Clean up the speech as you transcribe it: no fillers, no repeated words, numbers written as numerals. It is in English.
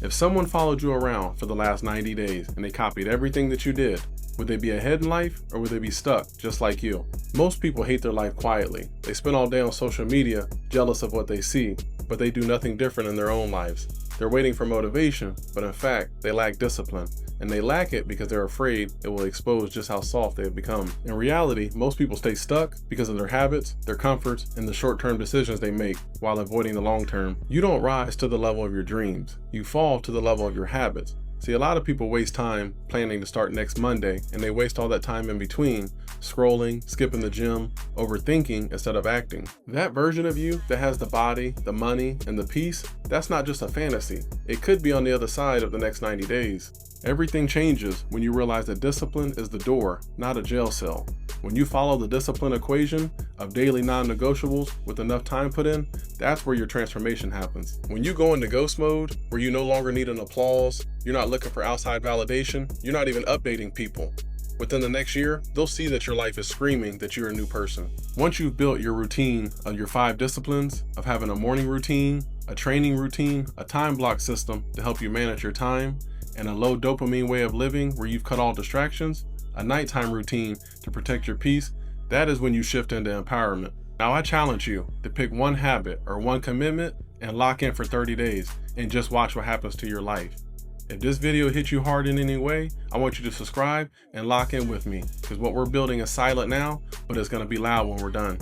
If someone followed you around for the last 90 days and they copied everything that you did, would they be ahead in life or would they be stuck just like you? Most people hate their life quietly. They spend all day on social media, jealous of what they see, but they do nothing different in their own lives. They're waiting for motivation, but in fact, they lack discipline. And they lack it because they're afraid it will expose just how soft they have become. In reality, most people stay stuck because of their habits, their comforts, and the short-term decisions they make while avoiding the long-term. You don't rise to the level of your dreams. You fall to the level of your habits. See, a lot of people waste time planning to start next Monday, and they waste all that time in between, scrolling, skipping the gym, overthinking instead of acting. That version of you that has the body, the money, and the peace, that's not just a fantasy. It could be on the other side of the next 90 days. Everything changes when you realize that discipline is the door, not a jail cell. When you follow the discipline equation of daily non-negotiables with enough time put in, that's where your transformation happens. When you go into ghost mode, where you no longer need an applause, you're not looking for outside validation, you're not even updating people. Within the next year, they'll see that your life is screaming that you're a new person. Once you've built your routine of your 5 disciplines, of having a morning routine, a training routine, a time block system to help you manage your time, and a low dopamine way of living where you've cut all distractions, a nighttime routine to protect your peace, that is when you shift into empowerment. Now I challenge you to pick one habit or one commitment and lock in for 30 days and just watch what happens to your life. If this video hit you hard in any way, I want you to subscribe and lock in with me, because what we're building is silent now, but it's going to be loud when we're done.